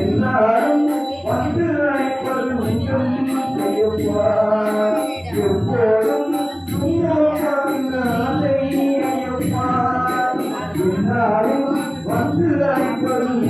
எல்லாரும் வந்து அழைப்பதும் எப்போதும் எல்லாரும் வந்து அழைப்பதும்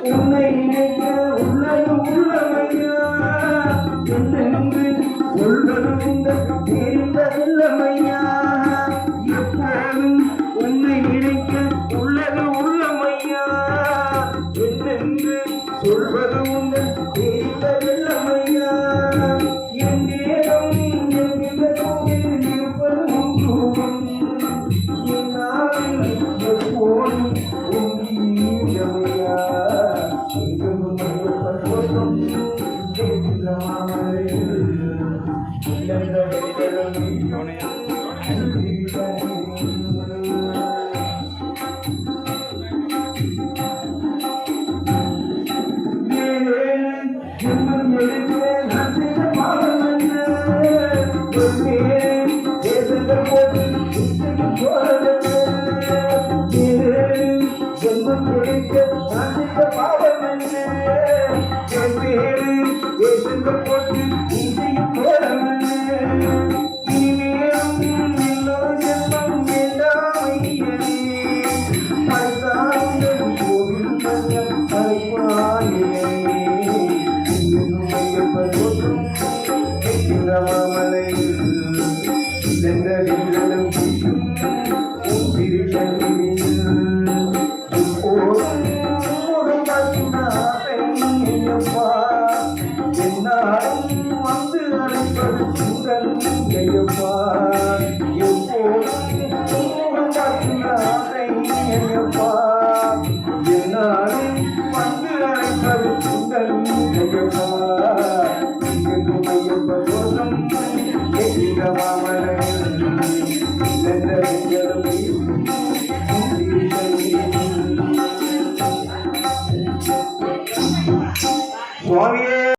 உன்னை நினைக்க உள்ளது உள்ளமையா என்று உள்ளது தெரிந்ததில்லமையா எப்போதும் உன்னை நினைக்க உள்ளது உள்ளமையா என்று சொல்வது உண்டு தெரிந்ததில்லமையா என் நேரம் இருப்பதும் கூடும் என் நாளில் எப்போதும் வந்து அழைப்பது சுந்தரம் ஐயப்பா எப்போதும் என்னாலும் வந்து அழைப்பது சுந்தரம் ஐயப்பா ஐயப்ப தோஷம் மாமலை